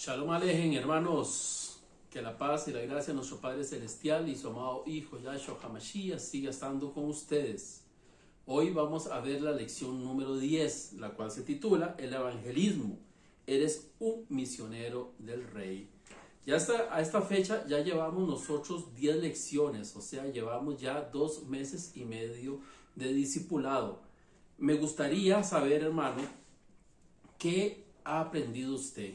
Shalom Alejem, hermanos, que la paz y la gracia de nuestro Padre Celestial y su amado Hijo Yahshua HaMashiach siga estando con ustedes. Hoy vamos a ver la lección número 10, la cual se titula El evangelismo. Eres un misionero del Rey. A esta fecha ya llevamos nosotros 10 lecciones, o sea, llevamos ya 2 meses y medio de discipulado. Me gustaría saber, hermano, ¿qué ha aprendido usted?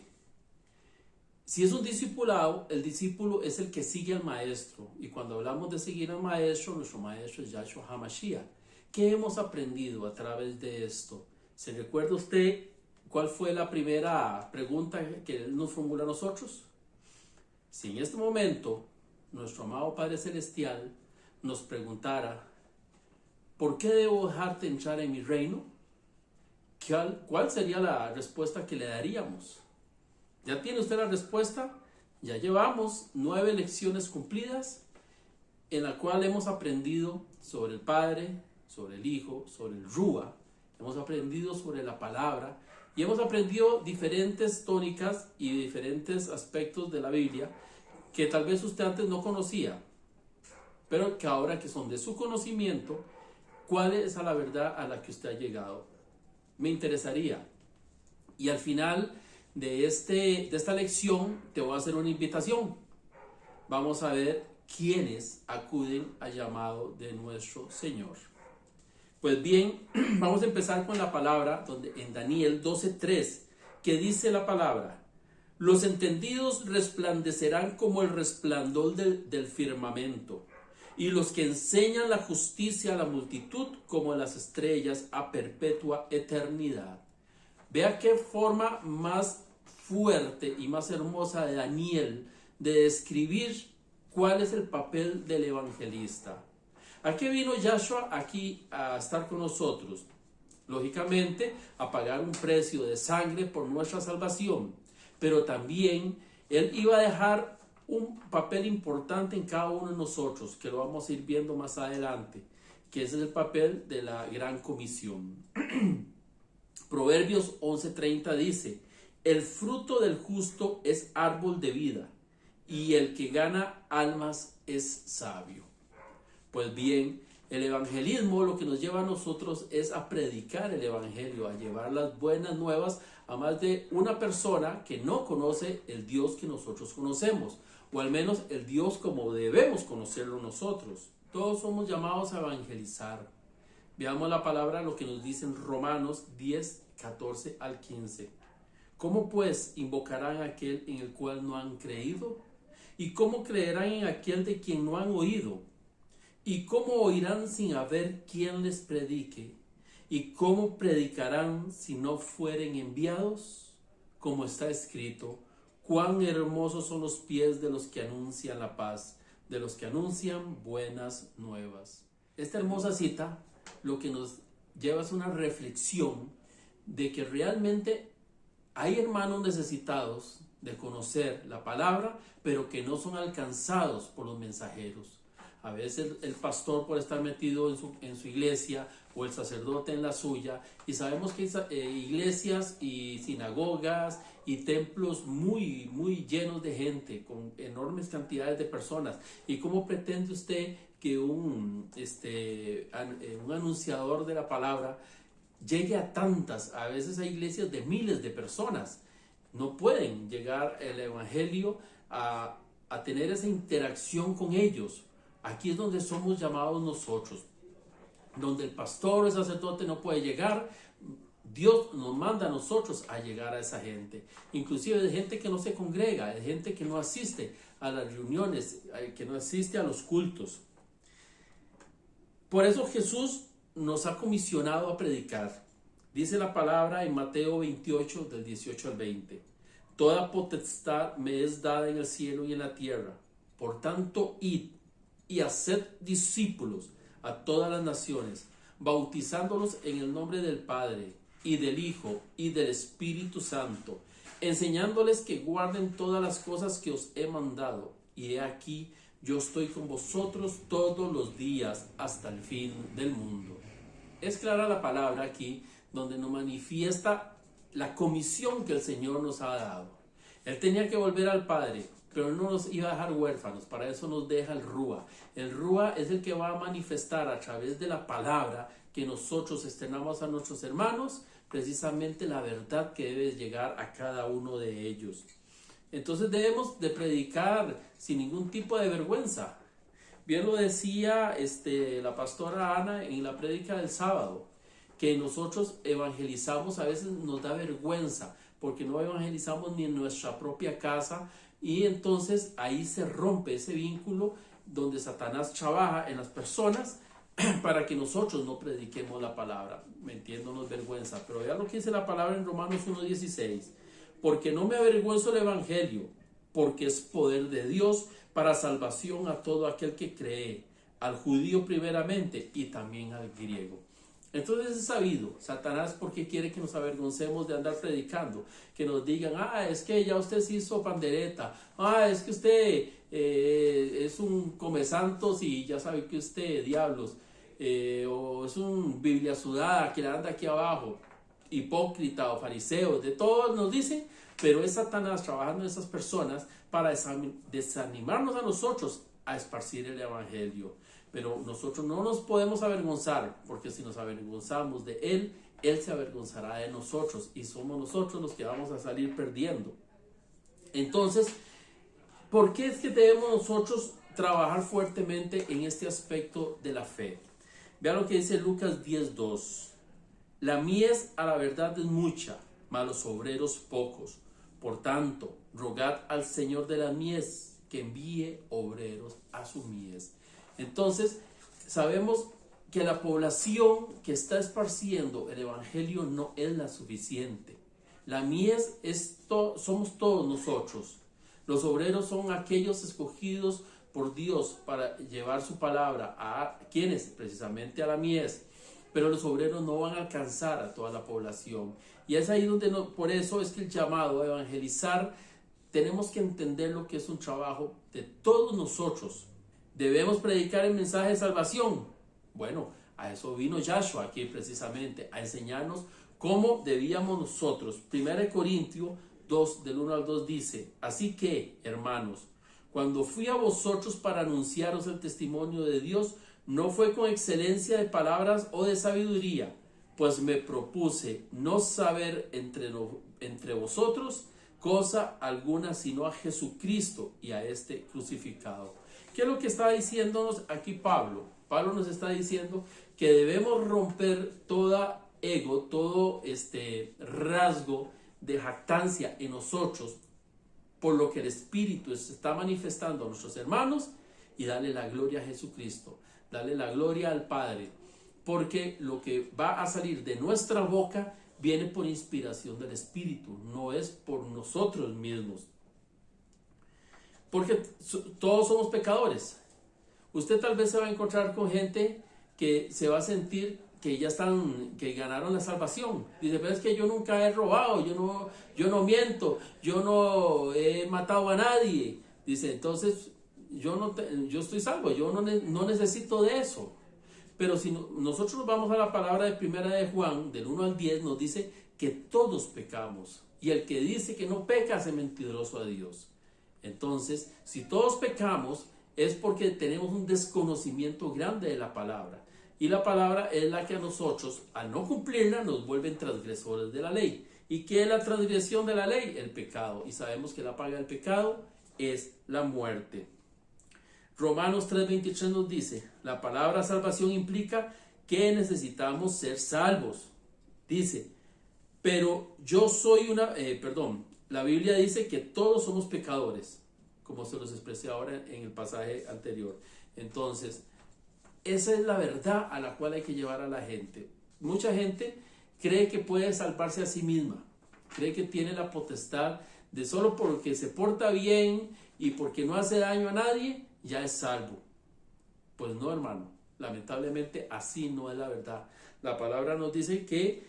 Si es un discipulado, el discípulo es el que sigue al maestro. Y cuando hablamos de seguir al maestro, nuestro maestro es Yahshua HaMashiach. ¿Qué hemos aprendido a través de esto? ¿Se recuerda usted cuál fue la primera pregunta que él nos formula a nosotros? Si en este momento nuestro amado Padre Celestial nos preguntara, ¿por qué debo dejarte entrar en mi reino? ¿Cuál sería la respuesta que le daríamos? ¿Ya tiene usted la respuesta? Ya llevamos 9 lecciones cumplidas en la cual hemos aprendido sobre el Padre, sobre el Hijo, sobre el Rúa. Hemos aprendido sobre la palabra y hemos aprendido diferentes tónicas y diferentes aspectos de la Biblia que tal vez usted antes no conocía, pero que ahora que son de su conocimiento, ¿cuál es la verdad a la que usted ha llegado? Me interesaría. Y al final de esta lección te voy a hacer una invitación. Vamos a ver quiénes acuden al llamado de nuestro Señor. Pues bien, vamos a empezar con la palabra donde en Daniel 12:3, que dice la palabra: los entendidos resplandecerán como el resplandor del firmamento, y los que enseñan la justicia a la multitud como las estrellas a perpetua eternidad. Vea qué forma más fuerte y más hermosa de Daniel de describir cuál es el papel del evangelista. ¿A qué vino Yahshua aquí a estar con nosotros? Lógicamente, a pagar un precio de sangre por nuestra salvación, pero también Él iba a dejar un papel importante en cada uno de nosotros, que lo vamos a ir viendo más adelante, que es el papel de la gran comisión. Proverbios 11:30 dice: el fruto del justo es árbol de vida, y el que gana almas es sabio. Pues bien, el evangelismo lo que nos lleva a nosotros es a predicar el evangelio, a llevar las buenas nuevas a más de una persona que no conoce el Dios que nosotros conocemos, o al menos el Dios como debemos conocerlo nosotros. Todos somos llamados a evangelizar. Veamos la palabra, lo que nos dice en Romanos 10:14 al 15. ¿Cómo pues invocarán a aquel en el cual no han creído? ¿Y cómo creerán en aquel de quien no han oído? ¿Y cómo oirán sin haber quien les predique? ¿Y cómo predicarán si no fueren enviados? Como está escrito: cuán hermosos son los pies de los que anuncian la paz, de los que anuncian buenas nuevas. Esta hermosa cita lo que nos lleva es una reflexión de que realmente hay hermanos necesitados de conocer la palabra, pero que no son alcanzados por los mensajeros. A veces el pastor, por estar metido en su iglesia, o el sacerdote en la suya, y sabemos que hay iglesias y sinagogas y templos muy, muy llenos de gente, con enormes cantidades de personas. ¿Y cómo pretende usted que un anunciador de la palabra llegue a tantas? A veces hay iglesias de miles de personas. No pueden llegar el evangelio a tener esa interacción con ellos. Aquí es donde somos llamados nosotros, donde el pastor o el sacerdote no puede llegar. Dios nos manda a nosotros a llegar a esa gente, inclusive de gente que no se congrega, de gente que no asiste a las reuniones, que no asiste a los cultos. Por eso Jesús nos ha comisionado a predicar. Dice la palabra en Mateo 28, del 18 al 20. Toda potestad me es dada en el cielo y en la tierra. Por tanto, id y haced discípulos a todas las naciones, bautizándolos en el nombre del Padre, y del Hijo, y del Espíritu Santo, enseñándoles que guarden todas las cosas que os he mandado. Y he aquí, yo estoy con vosotros todos los días hasta el fin del mundo. Es clara la palabra aquí, donde nos manifiesta la comisión que el Señor nos ha dado. Él tenía que volver al Padre, pero no nos iba a dejar huérfanos. Para eso nos deja el Rúa. El Rúa es el que va a manifestar a través de la palabra que nosotros externamos a nuestros hermanos, precisamente la verdad que debe llegar a cada uno de ellos. Entonces debemos de predicar sin ningún tipo de vergüenza. Bien lo decía la pastora Ana en la prédica del sábado, que nosotros evangelizamos, a veces nos da vergüenza, porque no evangelizamos ni en nuestra propia casa, y entonces ahí se rompe ese vínculo donde Satanás trabaja en las personas para que nosotros no prediquemos la palabra, metiéndonos vergüenza. Pero vean lo que dice la palabra en Romanos 1:16. Porque no me avergüenzo el evangelio, porque es poder de Dios para salvación a todo aquel que cree, al judío primeramente y también al griego. Entonces es sabido, Satanás, porque quiere que nos avergoncemos de andar predicando, que nos digan, es que ya usted se hizo pandereta, es que usted es un comesantos y ya sabe que usted diablos, o es un biblia sudada que le anda aquí abajo, hipócrita o fariseo, de todo nos dicen, pero es Satanás trabajando en esas personas para desanimarnos a nosotros a esparcir el evangelio. Pero nosotros no nos podemos avergonzar, porque si nos avergonzamos de él, él se avergonzará de nosotros y somos nosotros los que vamos a salir perdiendo. Entonces, ¿por qué es que debemos nosotros trabajar fuertemente en este aspecto de la fe? Vean lo que dice Lucas 10:2. La mies a la verdad es mucha, mas los obreros pocos. Por tanto, rogad al Señor de la mies que envíe obreros a su mies. Entonces, sabemos que la población que está esparciendo el evangelio no es la suficiente. La mies somos todos nosotros. Los obreros son aquellos escogidos por Dios para llevar su palabra a quienes, precisamente a la mies. Pero los obreros no van a alcanzar a toda la población. Y es ahí donde, por eso es que el llamado a evangelizar, tenemos que entender lo que es un trabajo de todos nosotros. ¿Debemos predicar el mensaje de salvación? Bueno, a eso vino Yahshua aquí precisamente, a enseñarnos cómo debíamos nosotros. 1 Corintios 2, del 1 al 2 dice, así que, hermanos, cuando fui a vosotros para anunciaros el testimonio de Dios, no fue con excelencia de palabras o de sabiduría, pues me propuse no saber entre vosotros cosa alguna sino a Jesucristo y a este crucificado. ¿Qué es lo que está diciéndonos aquí Pablo? Pablo nos está diciendo que debemos romper todo ego, todo rasgo de jactancia en nosotros, por lo que el Espíritu se está manifestando a nuestros hermanos, y darle la gloria a Jesucristo, darle la gloria al Padre, porque lo que va a salir de nuestra boca viene por inspiración del Espíritu, no es por nosotros mismos. Porque todos somos pecadores. Usted tal vez se va a encontrar con gente que se va a sentir que que ganaron la salvación. Dice, pero es que yo nunca he robado, yo no miento, yo no he matado a nadie. Dice, entonces yo estoy salvo, yo no necesito de eso. Pero si nosotros nos vamos a la palabra de primera de Juan, del 1 al 10, nos dice que todos pecamos. Y el que dice que no peca es mentiroso a Dios. Entonces, si todos pecamos, es porque tenemos un desconocimiento grande de la palabra. Y la palabra es la que a nosotros, al no cumplirla, nos vuelven transgresores de la ley. ¿Y qué es la transgresión de la ley? El pecado. Y sabemos que la paga del pecado es la muerte. Romanos 3:23 nos dice, la palabra salvación implica que necesitamos ser salvos. Dice, pero yo soy la Biblia dice que todos somos pecadores, como se los expresé ahora en el pasaje anterior. Entonces, esa es la verdad a la cual hay que llevar a la gente. Mucha gente cree que puede salvarse a sí misma, cree que tiene la potestad de solo porque se porta bien y porque no hace daño a nadie, ya es salvo. Pues no, hermano, lamentablemente así no es la verdad. La palabra nos dice que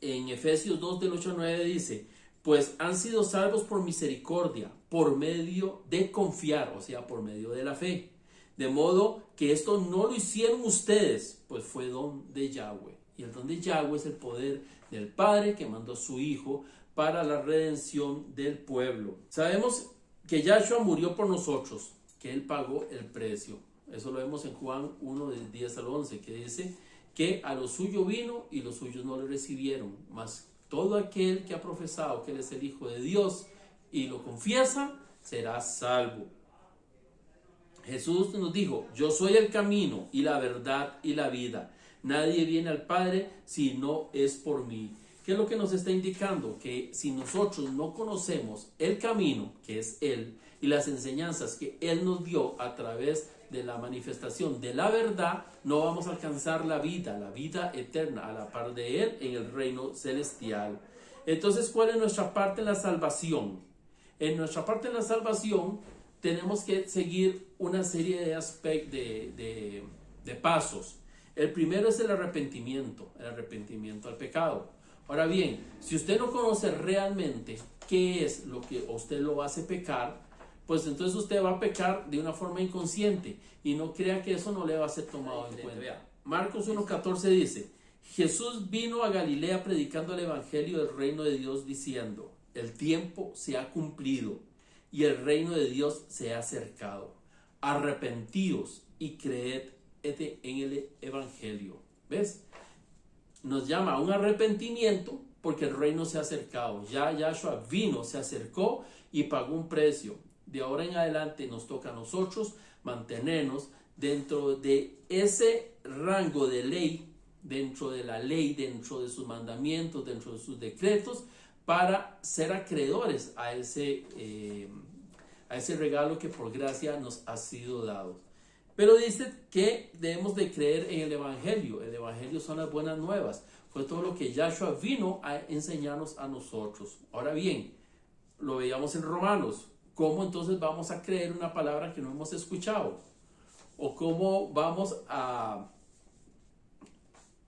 en Efesios 2 del 8 al 9 dice, pues han sido salvos por misericordia, por medio de confiar, o sea, por medio de la fe. De modo que esto no lo hicieron ustedes, pues fue don de Yahweh. Y el don de Yahweh es el poder del Padre que mandó a su Hijo para la redención del pueblo. Sabemos que Yahshua murió por nosotros, que Él pagó el precio. Eso lo vemos en Juan 1, del 10 al 11, que dice que a lo suyo vino y los suyos no le recibieron. Mas todo aquel que ha profesado que Él es el Hijo de Dios y lo confiesa, será salvo. Jesús nos dijo: yo soy el camino y la verdad y la vida. Nadie viene al Padre si no es por mí. ¿Qué es lo que nos está indicando? Que si nosotros no conocemos el camino, que es Él, y las enseñanzas que Él nos dio a través de la manifestación de la verdad, no vamos a alcanzar la vida eterna a la par de Él en el reino celestial. Entonces, ¿cuál es nuestra parte en la salvación? En nuestra parte en la salvación tenemos que seguir una serie de pasos. El primero es el arrepentimiento al pecado. Ahora bien, si usted no conoce realmente qué es lo que usted lo hace pecar, pues entonces usted va a pecar de una forma inconsciente y no crea que eso no le va a ser tomado en cuenta. Marcos 1:14 dice: Jesús vino a Galilea predicando el evangelio del reino de Dios, diciendo: el tiempo se ha cumplido y el reino de Dios se ha acercado. Arrepentíos y creed en el evangelio. ¿Ves? Nos llama a un arrepentimiento porque el reino se ha acercado. Ya Yahshua vino, se acercó y pagó un precio. De ahora en adelante nos toca a nosotros mantenernos dentro de ese rango de ley, dentro de la ley, dentro de sus mandamientos, dentro de sus decretos, para ser acreedores a ese regalo que por gracia nos ha sido dado. Pero dice que debemos de creer en el evangelio. El evangelio son las buenas nuevas. Fue todo lo que Yahshua vino a enseñarnos a nosotros. Ahora bien, lo veíamos en Romanos. ¿Cómo entonces vamos a creer una palabra que no hemos escuchado? ¿O cómo vamos a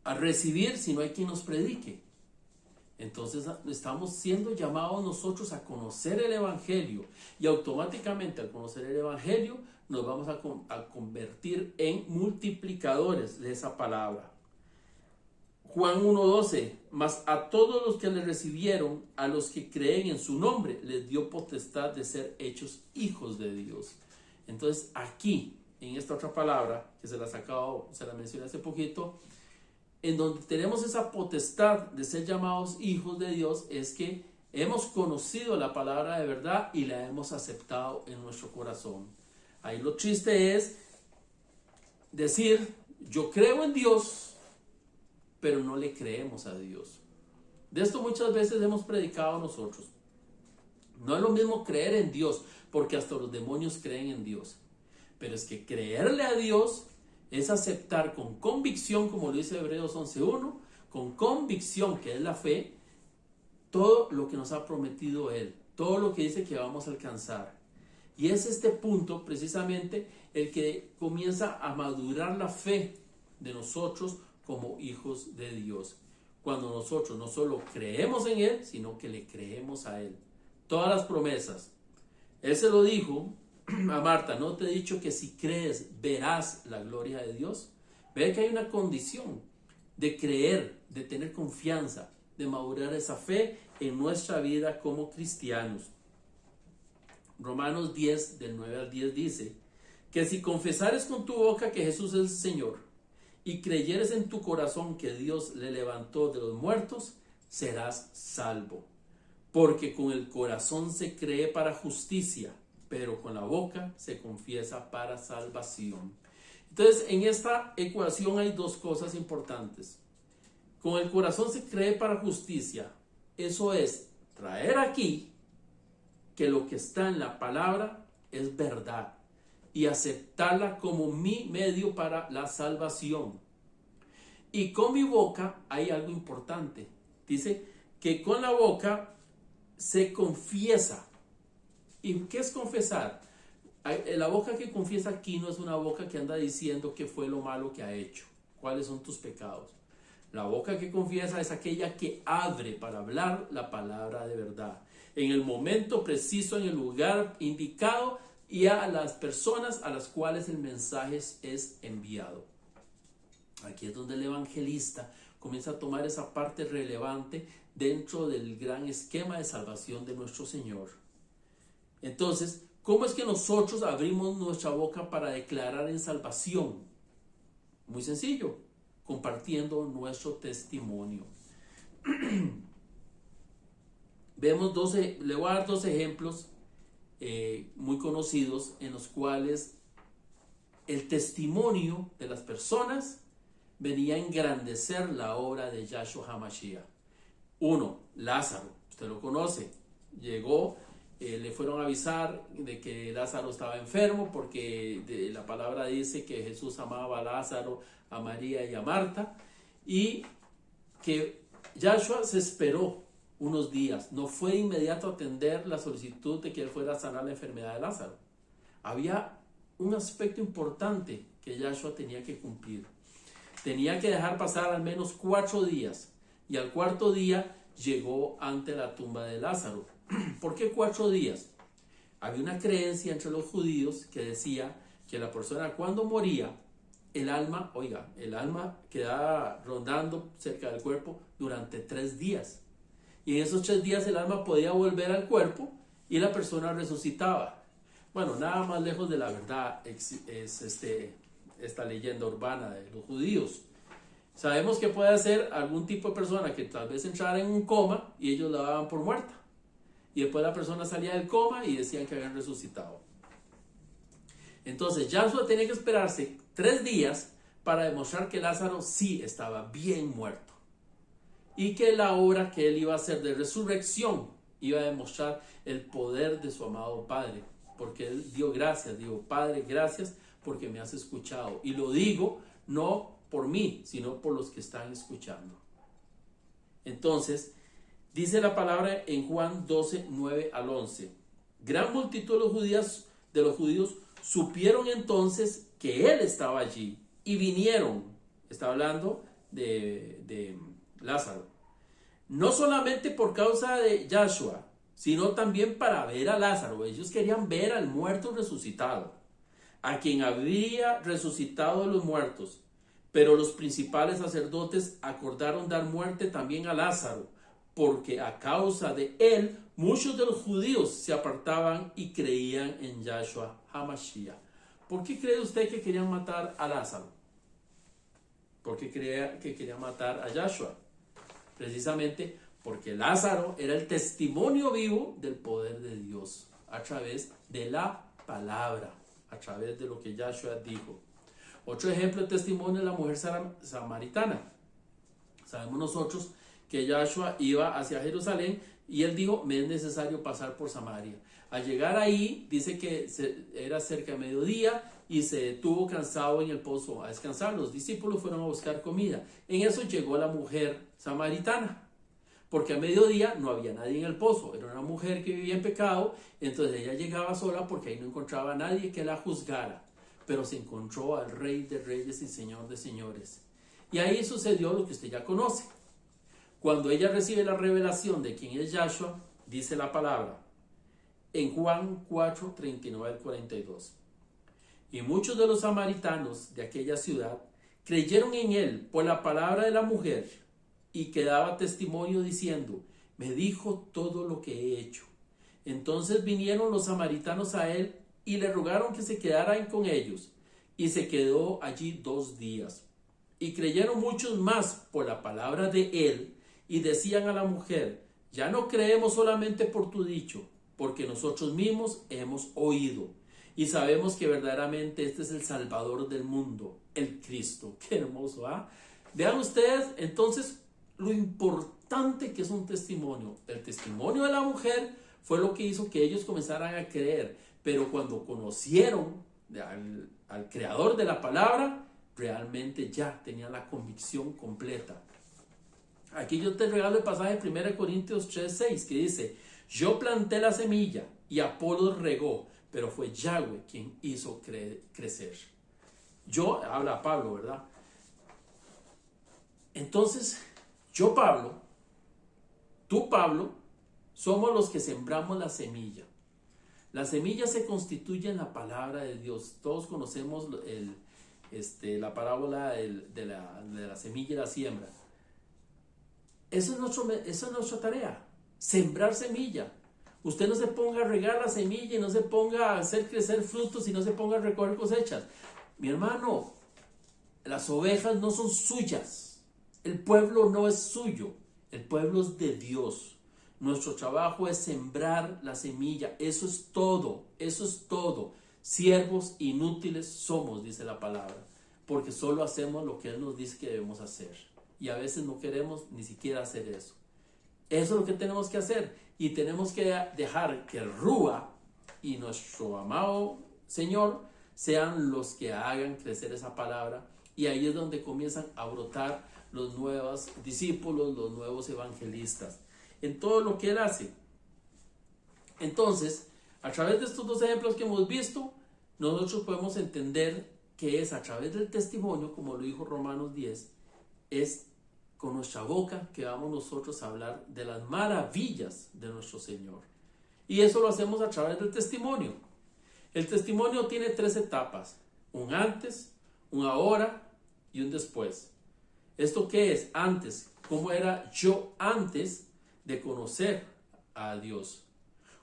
recibir si no hay quien nos predique? Entonces estamos siendo llamados nosotros a conocer el evangelio, y automáticamente al conocer el evangelio nos vamos a convertir en multiplicadores de esa palabra. Juan 1:12: mas a todos los que le recibieron, a los que creen en su nombre, les dio potestad de ser hechos hijos de Dios. Entonces aquí, en esta otra palabra que se la mencioné hace poquito, en donde tenemos esa potestad de ser llamados hijos de Dios, es que hemos conocido la palabra de verdad y la hemos aceptado en nuestro corazón. Ahí lo triste es decir: yo creo en Dios, pero no le creemos a Dios. De esto muchas veces hemos predicado nosotros. No es lo mismo creer en Dios, porque hasta los demonios creen en Dios. Pero es que creerle a Dios es aceptar con convicción, como lo dice Hebreos 11:1, con convicción, que es la fe, todo lo que nos ha prometido Él, todo lo que dice que vamos a alcanzar. Y es este punto precisamente el que comienza a madurar la fe de nosotros como hijos de Dios. Cuando nosotros no solo creemos en Él, sino que le creemos a Él. Todas las promesas. Él se lo dijo a Marta: ¿no te he dicho que si crees verás la gloria de Dios? Ve que hay una condición de creer, de tener confianza, de madurar esa fe en nuestra vida como cristianos. Romanos 10, del 9 al 10 dice que si confesares con tu boca que Jesús es el Señor y creyeres en tu corazón que Dios le levantó de los muertos, serás salvo. Porque con el corazón se cree para justicia, pero con la boca se confiesa para salvación. Entonces, en esta ecuación hay dos cosas importantes. Con el corazón se cree para justicia. Eso es traer aquí que lo que está en la palabra es verdad y aceptarla como mi medio para la salvación. Y con mi boca hay algo importante. Dice que con la boca se confiesa. ¿Y qué es confesar? La boca que confiesa aquí no es una boca que anda diciendo qué fue lo malo que ha hecho, cuáles son tus pecados. La boca que confiesa es aquella que abre para hablar la palabra de verdad, en el momento preciso, en el lugar indicado, y a las personas a las cuales el mensaje es enviado. Aquí es donde el evangelista comienza a tomar esa parte relevante dentro del gran esquema de salvación de nuestro Señor. Entonces, ¿cómo es que nosotros abrimos nuestra boca para declarar en salvación? Muy sencillo, compartiendo nuestro testimonio. Le voy a dar dos ejemplos muy conocidos en los cuales el testimonio de las personas venía a engrandecer la obra de Yahshua HaMashiach. Uno, Lázaro, usted lo conoce, llegó, le fueron a avisar de que Lázaro estaba enfermo porque la palabra dice que Jesús amaba a Lázaro, a María y a Marta, y que Yahshua se esperó unos días, no fue de inmediato a atender la solicitud de que él fuera a sanar la enfermedad de Lázaro. Había un aspecto importante que Yahshua tenía que cumplir. Tenía que dejar pasar al menos 4 días, y al cuarto día llegó ante la tumba de Lázaro. ¿Por qué 4 días? Había una creencia entre los judíos que decía que la persona cuando moría, el alma quedaba rondando cerca del cuerpo durante 3 días. Y en esos 3 días el alma podía volver al cuerpo y la persona resucitaba. Bueno, nada más lejos de la verdad es esta leyenda urbana de los judíos. Sabemos que puede ser algún tipo de persona que tal vez entrara en un coma y ellos la daban por muerta. Y después la persona salía del coma y decían que habían resucitado. Entonces Yahshua tenía que esperarse 3 días para demostrar que Lázaro sí estaba bien muerto. Y que la obra que él iba a hacer de resurrección iba a demostrar el poder de su amado Padre. Porque él dio gracias, dijo: Padre, gracias porque me has escuchado. Y lo digo no por mí, sino por los que están escuchando. Entonces, dice la palabra en Juan 12, 9 al 11. Gran multitud de los judíos supieron entonces que él estaba allí y vinieron. Está hablando de Lázaro. No solamente por causa de Yahshua, sino también para ver a Lázaro. Ellos querían ver al muerto resucitado, a quien había resucitado de los muertos. Pero los principales sacerdotes acordaron dar muerte también a Lázaro, porque a causa de él muchos de los judíos se apartaban y creían en Yahshua HaMashiach. ¿Por qué cree usted que querían matar a Lázaro? ¿Por qué cree que querían matar a Yahshua? Precisamente porque Lázaro era el testimonio vivo del poder de Dios a través de la palabra, a través de lo que Yahshua dijo. Otro ejemplo de testimonio es la mujer samaritana. Sabemos nosotros que Yahshua iba hacia Jerusalén y él dijo: me es necesario pasar por Samaria. Al llegar ahí, dice que era cerca de mediodía y se detuvo cansado en el pozo a descansar. Los discípulos fueron a buscar comida. En eso llegó la mujer samaritana, porque a mediodía no había nadie en el pozo. Era una mujer que vivía en pecado, entonces ella llegaba sola porque ahí no encontraba a nadie que la juzgara. Pero se encontró al Rey de Reyes y Señor de Señores. Y ahí sucedió lo que usted ya conoce. Cuando ella recibe la revelación de quién es Yahshua, dice la palabra en Juan 4, 39 al 42. Y muchos de los samaritanos de aquella ciudad creyeron en él por la palabra de la mujer, y que daba testimonio diciendo: me dijo todo lo que he hecho. Entonces vinieron los samaritanos a él y le rogaron que se quedaran con ellos, y se quedó allí 2 días. Y creyeron muchos más por la palabra de él, y decían a la mujer: ya no creemos solamente por tu dicho, porque nosotros mismos hemos oído y sabemos que verdaderamente este es el Salvador del mundo, el Cristo. Qué hermoso, ¿ah? Vean ustedes entonces lo importante que es un testimonio. El testimonio de la mujer fue lo que hizo que ellos comenzaran a creer, pero cuando conocieron al creador de la palabra, realmente ya tenían la convicción completa. Aquí yo te regalo el pasaje de 1 Corintios 3:6 que dice: yo planté la semilla y Apolos regó, pero fue Yahweh quien hizo crecer. Yo, habla Pablo, ¿verdad? Entonces, yo Pablo, tú Pablo, somos los que sembramos la semilla. La semilla se constituye en la palabra de Dios. Todos conocemos la parábola de la semilla y la siembra. esa es nuestra tarea, sembrar semilla. Usted no se ponga a regar la semilla y no se ponga a hacer crecer frutos y no se ponga a recoger cosechas. Mi hermano, las ovejas no son suyas. El pueblo no es suyo. El pueblo es de Dios. Nuestro trabajo es sembrar la semilla. Eso es todo. Eso es todo. Siervos inútiles somos, dice la palabra, porque solo hacemos lo que Él nos dice que debemos hacer. Y a veces no queremos ni siquiera hacer eso. Eso es lo que tenemos que hacer. Y tenemos que dejar que Rúa y nuestro amado Señor sean los que hagan crecer esa palabra. Y ahí es donde comienzan a brotar los nuevos discípulos, los nuevos evangelistas, en todo lo que Él hace. Entonces, a través de estos dos ejemplos que hemos visto, nosotros podemos entender que es a través del testimonio, como lo dijo Romanos 10, es con nuestra boca que vamos nosotros a hablar de las maravillas de nuestro Señor. Y eso lo hacemos a través del testimonio. El testimonio tiene 3 etapas: un antes, un ahora y un después. ¿Esto qué es? Antes, ¿cómo era yo antes de conocer a Dios?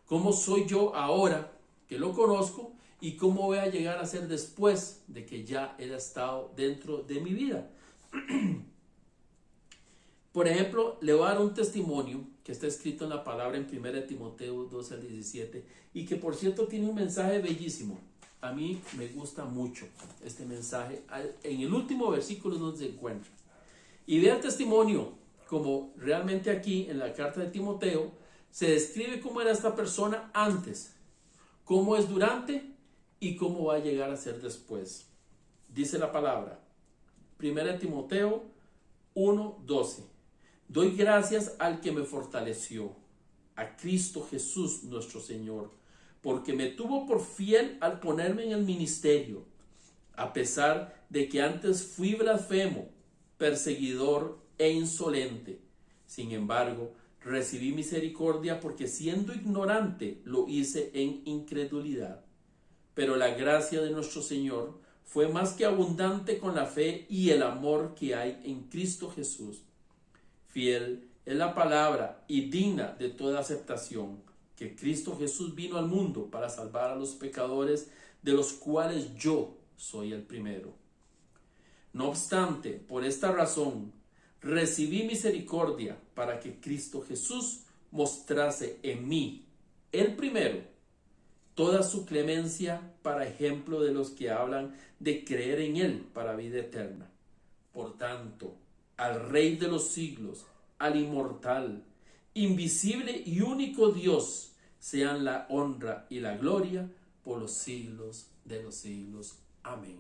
¿Cómo soy yo ahora que lo conozco? ¿Y cómo voy a llegar a ser después de que ya Él ha estado dentro de mi vida? Por ejemplo, le voy a dar un testimonio que está escrito en la palabra en 1 Timoteo 12 al 17 y que por cierto tiene un mensaje bellísimo. A mí me gusta mucho este mensaje. En el último versículo donde se encuentra. Y vea el testimonio, como realmente aquí en la carta de Timoteo se describe cómo era esta persona antes, cómo es durante y cómo va a llegar a ser después. Dice la palabra, 1 Timoteo 1:12. Doy gracias al que me fortaleció, a Cristo Jesús nuestro Señor, porque me tuvo por fiel al ponerme en el ministerio, a pesar de que antes fui blasfemo, perseguidor e insolente. Sin embargo, recibí misericordia porque siendo ignorante lo hice en incredulidad. Pero la gracia de nuestro Señor fue más que abundante con la fe y el amor que hay en Cristo Jesús. Fiel es la palabra y digna de toda aceptación, que Cristo Jesús vino al mundo para salvar a los pecadores, de los cuales yo soy el primero. No obstante, por esta razón, recibí misericordia para que Cristo Jesús mostrase en mí, el primero, toda su clemencia para ejemplo de los que hablan de creer en Él para vida eterna. Por tanto, al Rey de los siglos, al inmortal, invisible y único Dios, sean la honra y la gloria por los siglos de los siglos. Amén.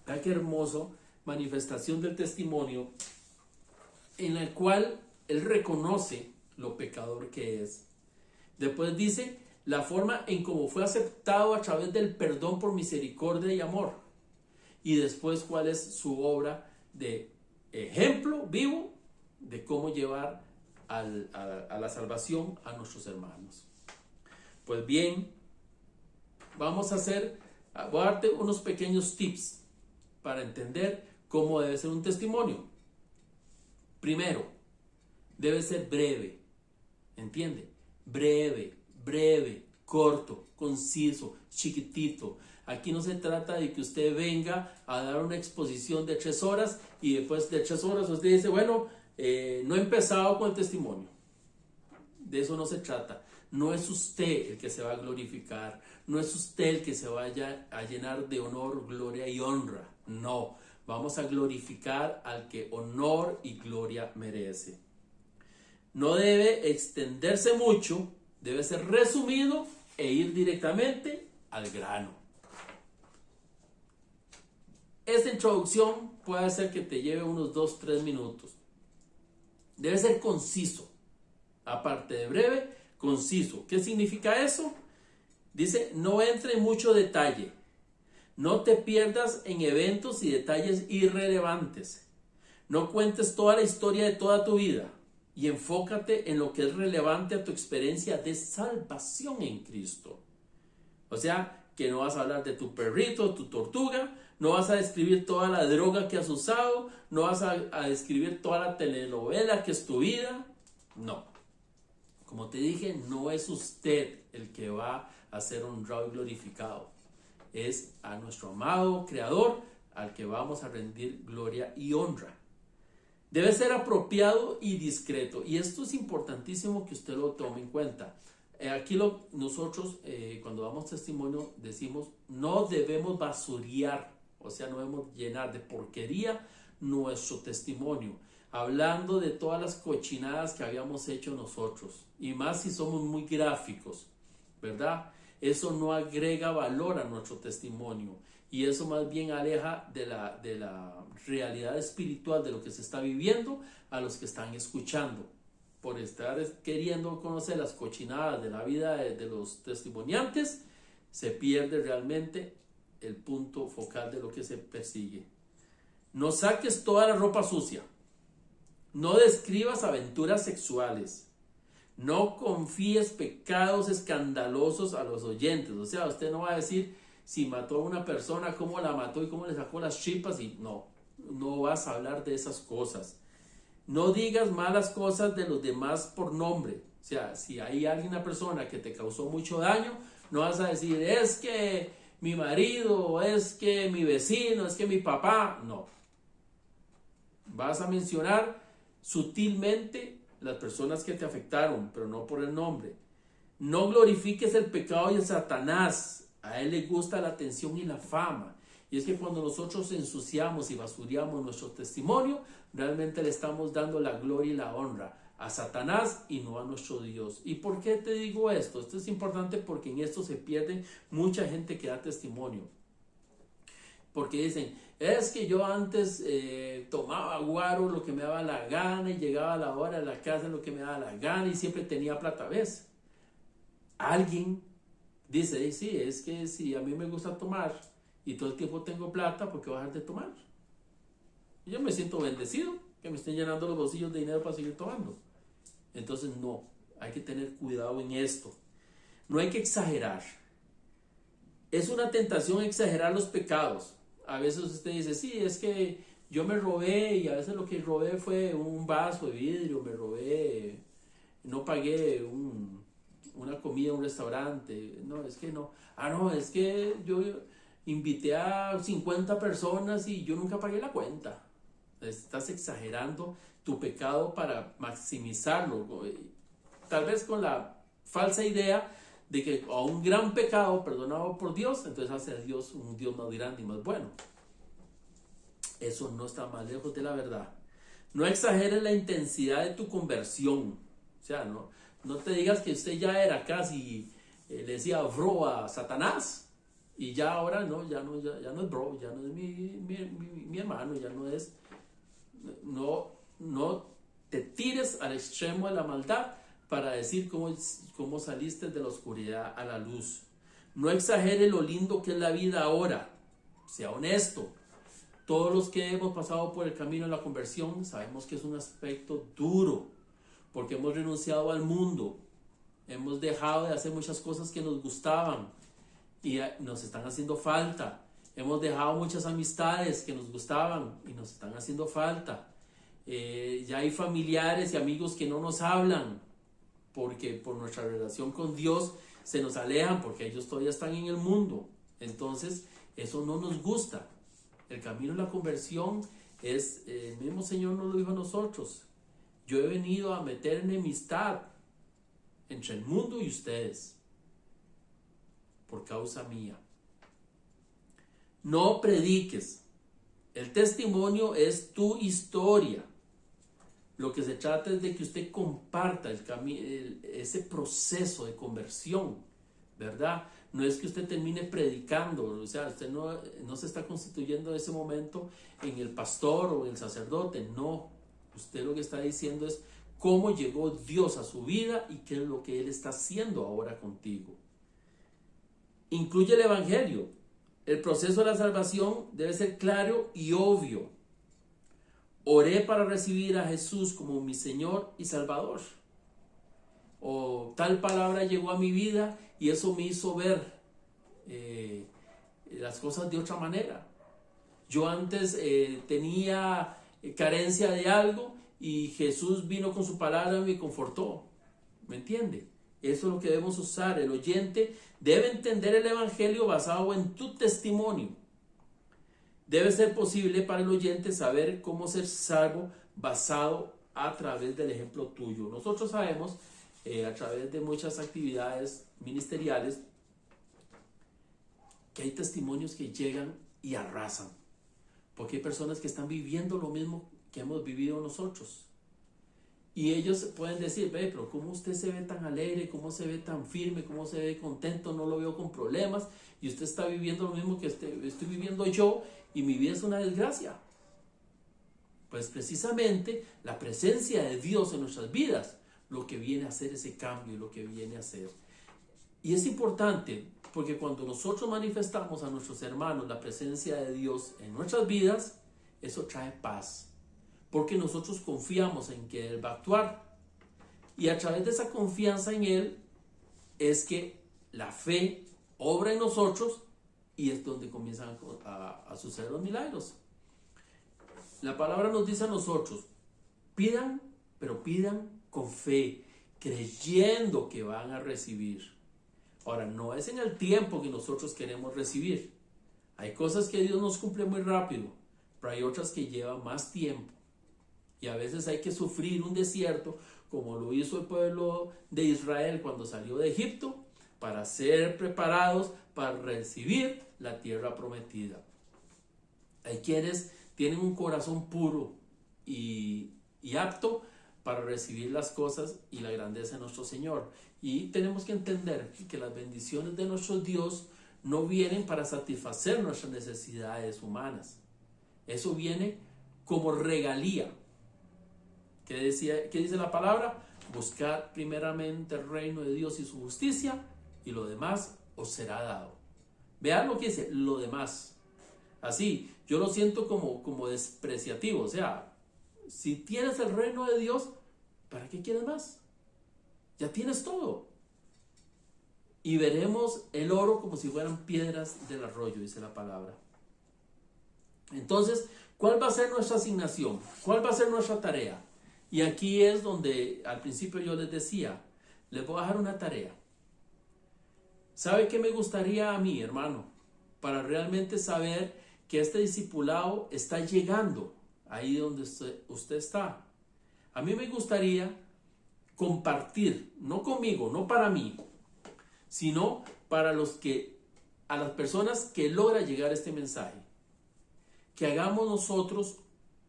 Vea qué hermoso manifestación del testimonio en la cual Él reconoce lo pecador que es. Después dice la forma en cómo fue aceptado a través del perdón por misericordia y amor. Y después cuál es su obra de ejemplo vivo de cómo llevar a la salvación a nuestros hermanos. Pues bien, voy a darte unos pequeños tips para entender cómo debe ser un testimonio. Primero, debe ser breve, ¿entiende? Breve, corto, conciso, chiquitito. Aquí no se trata de que usted venga a dar una exposición de 3 horas y después de 3 horas usted dice, bueno, no he empezado con el testimonio. De eso no se trata. No es usted el que se va a glorificar, no es usted el que se vaya a llenar de honor, gloria y honra. No, vamos a glorificar al que honor y gloria merece. No debe extenderse mucho, debe ser resumido e ir directamente al grano. Esta introducción puede ser que te lleve unos 2-3 minutos. Debe ser conciso. Aparte de breve, conciso. ¿Qué significa eso? Dice, no entre en mucho detalle. No te pierdas en eventos y detalles irrelevantes. No cuentes toda la historia de toda tu vida. Y enfócate en lo que es relevante a tu experiencia de salvación en Cristo. O sea, que no vas a hablar de tu perrito, tu tortuga, no vas a describir toda la droga que has usado, no vas a describir toda la telenovela que es tu vida. No. Como te dije, no es usted el que va a ser honrado y glorificado. Es a nuestro amado Creador al que vamos a rendir gloria y honra. Debe ser apropiado y discreto. Y esto es importantísimo que usted lo tome en cuenta. Aquí nosotros cuando damos testimonio decimos no debemos basurear, o sea, no debemos llenar de porquería nuestro testimonio, hablando de todas las cochinadas que habíamos hecho nosotros, y más si somos muy gráficos, ¿verdad? Eso no agrega valor a nuestro testimonio y eso más bien aleja de la realidad espiritual de lo que se está viviendo a los que están escuchando. Por estar queriendo conocer las cochinadas de la vida de los testimoniantes, se pierde realmente el punto focal de lo que se persigue. No saques toda la ropa sucia. No describas aventuras sexuales. No confíes pecados escandalosos a los oyentes. O sea, usted no va a decir si mató a una persona, cómo la mató y cómo le sacó las tripas. Y no vas a hablar de esas cosas. No digas malas cosas de los demás por nombre. O sea, si hay una persona que te causó mucho daño, no vas a decir, es que mi marido, es que mi vecino, es que mi papá. No. Vas a mencionar sutilmente las personas que te afectaron, pero no por el nombre. No glorifiques el pecado y el Satanás. A él le gusta la atención y la fama. Y es que cuando nosotros ensuciamos y basureamos nuestro testimonio, realmente le estamos dando la gloria y la honra a Satanás y no a nuestro Dios. ¿Y por qué te digo esto? Esto es importante porque en esto se pierde mucha gente que da testimonio. Porque dicen, es que yo antes tomaba guaro lo que me daba la gana y llegaba a la hora de la casa lo que me daba la gana y siempre tenía plata. ¿Ves? Alguien dice, sí, es que si a mí me gusta tomar y todo el tiempo tengo plata, ¿por qué voy a dejar de tomar? Y yo me siento bendecido que me estén llenando los bolsillos de dinero para seguir tomando. Entonces no, hay que tener cuidado en esto. No hay que exagerar. Es una tentación exagerar los pecados. A veces usted dice, sí, es que yo me robé y a veces lo que robé fue un vaso de vidrio, me robé, no pagué una comida en un restaurante. No, es que no. No, es que yo invité a 50 personas y yo nunca pagué la cuenta. Estás exagerando tu pecado para maximizarlo. Tal vez con la falsa idea de que a un gran pecado perdonado por Dios, entonces hace a Dios un Dios más grande y más bueno. Eso no está más lejos de la verdad. No exageres la intensidad de tu conversión. O sea, no te digas que usted ya era casi, le decía bro a Satanás, y ya ahora ya no es bro, ya no es mi hermano, ya no es... No te tires al extremo de la maldad para decir cómo saliste de la oscuridad a la luz. No exagere lo lindo que es la vida ahora. Sea honesto. Todos los que hemos pasado por el camino de la conversión sabemos que es un aspecto duro, porque hemos renunciado al mundo, hemos dejado de hacer muchas cosas que nos gustaban y nos están haciendo falta. Hemos dejado muchas amistades que nos gustaban y nos están haciendo falta. Ya hay familiares y amigos que no nos hablan porque por nuestra relación con Dios se nos alejan porque ellos todavía están en el mundo. Entonces eso no nos gusta. El camino de la conversión es, el mismo Señor nos lo dijo a nosotros. Yo he venido a meter enemistad entre el mundo y ustedes por causa mía. No prediques. El testimonio es tu historia. Lo que se trata es de que usted comparta ese proceso de conversión, ¿verdad? No es que usted termine predicando, o sea, usted no se está constituyendo en ese momento en el pastor o en el sacerdote, no. Usted lo que está diciendo es cómo llegó Dios a su vida y qué es lo que Él está haciendo ahora contigo. Incluye el Evangelio. El proceso de la salvación debe ser claro y obvio. Oré para recibir a Jesús como mi Señor y Salvador. O tal palabra llegó a mi vida y eso me hizo ver las cosas de otra manera. Yo antes tenía carencia de algo y Jesús vino con su palabra y me confortó. ¿Me entiende? Eso es lo que debemos usar. El oyente debe entender el evangelio basado en tu testimonio. Debe ser posible para el oyente saber cómo ser salvo basado a través del ejemplo tuyo. Nosotros sabemos a través de muchas actividades ministeriales que hay testimonios que llegan y arrasan, porque hay personas que están viviendo lo mismo que hemos vivido nosotros. Y ellos pueden decir, ve, pero ¿cómo usted se ve tan alegre? ¿Cómo se ve tan firme? ¿Cómo se ve contento? No lo veo con problemas. Y usted está viviendo lo mismo que estoy viviendo yo y mi vida es una desgracia. Pues precisamente la presencia de Dios en nuestras vidas, lo que viene a hacer ese cambio, lo que viene a hacer. Y es importante porque cuando nosotros manifestamos a nuestros hermanos la presencia de Dios en nuestras vidas, eso trae paz. Porque nosotros confiamos en que Él va a actuar. Y a través de esa confianza en Él es que la fe obra en nosotros y es donde comienzan a suceder los milagros. La palabra nos dice a nosotros, pidan, pero pidan con fe, creyendo que van a recibir. Ahora, no es en el tiempo que nosotros queremos recibir. Hay cosas que Dios nos cumple muy rápido, pero hay otras que llevan más tiempo. Y a veces hay que sufrir un desierto, como lo hizo el pueblo de Israel cuando salió de Egipto, para ser preparados para recibir la tierra prometida. Hay quienes tienen un corazón puro y apto para recibir las cosas y la grandeza de nuestro Señor. Y tenemos que entender que las bendiciones de nuestro Dios no vienen para satisfacer nuestras necesidades humanas. Eso viene como regalía. ¿Qué dice la palabra? Buscad primeramente el reino de Dios y su justicia, y lo demás os será dado. Vean lo que dice, lo demás. Así, yo lo siento como despreciativo. O sea, si tienes el reino de Dios, ¿para qué quieres más? Ya tienes todo. Y veremos el oro como si fueran piedras del arroyo, dice la palabra. Entonces, ¿cuál va a ser nuestra asignación? ¿Cuál va a ser nuestra tarea? Y aquí es donde al principio yo les decía, les voy a dejar una tarea. ¿Sabe qué me gustaría a mí, hermano? Para realmente saber que este discipulado está llegando ahí donde usted está. A mí me gustaría compartir, no conmigo, no para mí, sino para a las personas que logra llegar este mensaje. Que hagamos nosotros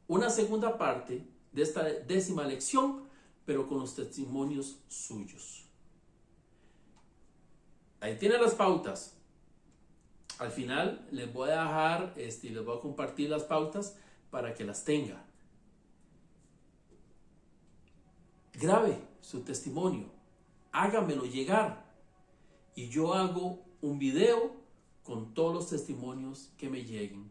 una segunda parte de esta 10ª lección, pero con los testimonios suyos. Ahí tiene las pautas. Al final les voy a dejar, les voy a compartir las pautas para que las tenga. Grabe su testimonio, hágamelo llegar y yo hago un video con todos los testimonios que me lleguen.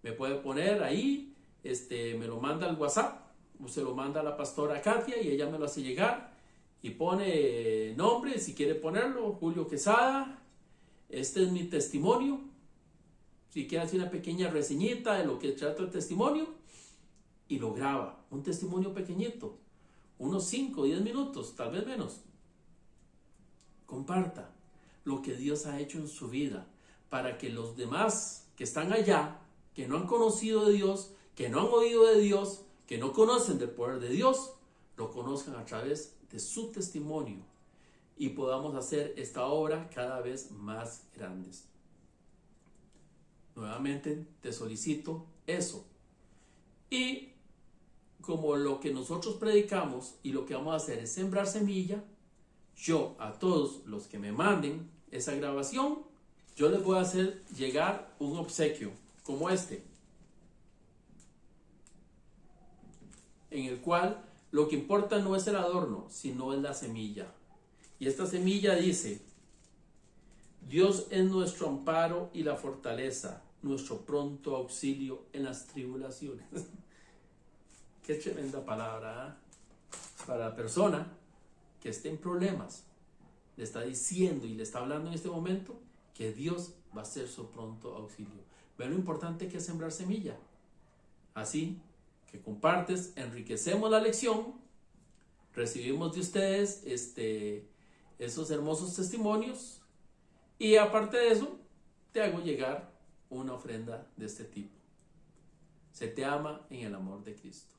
Me puede poner ahí, me lo manda al WhatsApp, o se lo manda a la pastora Katia y ella me lo hace llegar y pone nombre, si quiere ponerlo, Julio Quesada. Este es mi testimonio. Si quiere hacer una pequeña reseñita de lo que trata el testimonio y lo graba, un testimonio pequeñito, unos 5 o 10 minutos, tal vez menos. Comparta lo que Dios ha hecho en su vida para que los demás que están allá, que no han conocido de Dios, que no han oído de Dios, que no conocen del poder de Dios, lo conozcan a través de su testimonio y podamos hacer esta obra cada vez más grandes. Nuevamente te solicito eso. Y como lo que nosotros predicamos y lo que vamos a hacer es sembrar semilla, yo a todos los que me manden esa grabación, yo les voy a hacer llegar un obsequio como este, en el cual lo que importa no es el adorno, sino es la semilla. Y esta semilla dice: Dios es nuestro amparo y la fortaleza, nuestro pronto auxilio en las tribulaciones. Qué tremenda palabra, ¿eh? Para la persona que esté en problemas, le está diciendo y le está hablando en este momento que Dios va a ser su pronto auxilio. Ve lo importante que es sembrar semilla. Así que compartes, enriquecemos la lección, recibimos de ustedes esos hermosos testimonios y aparte de eso, te hago llegar una ofrenda de este tipo. Se te ama en el amor de Cristo.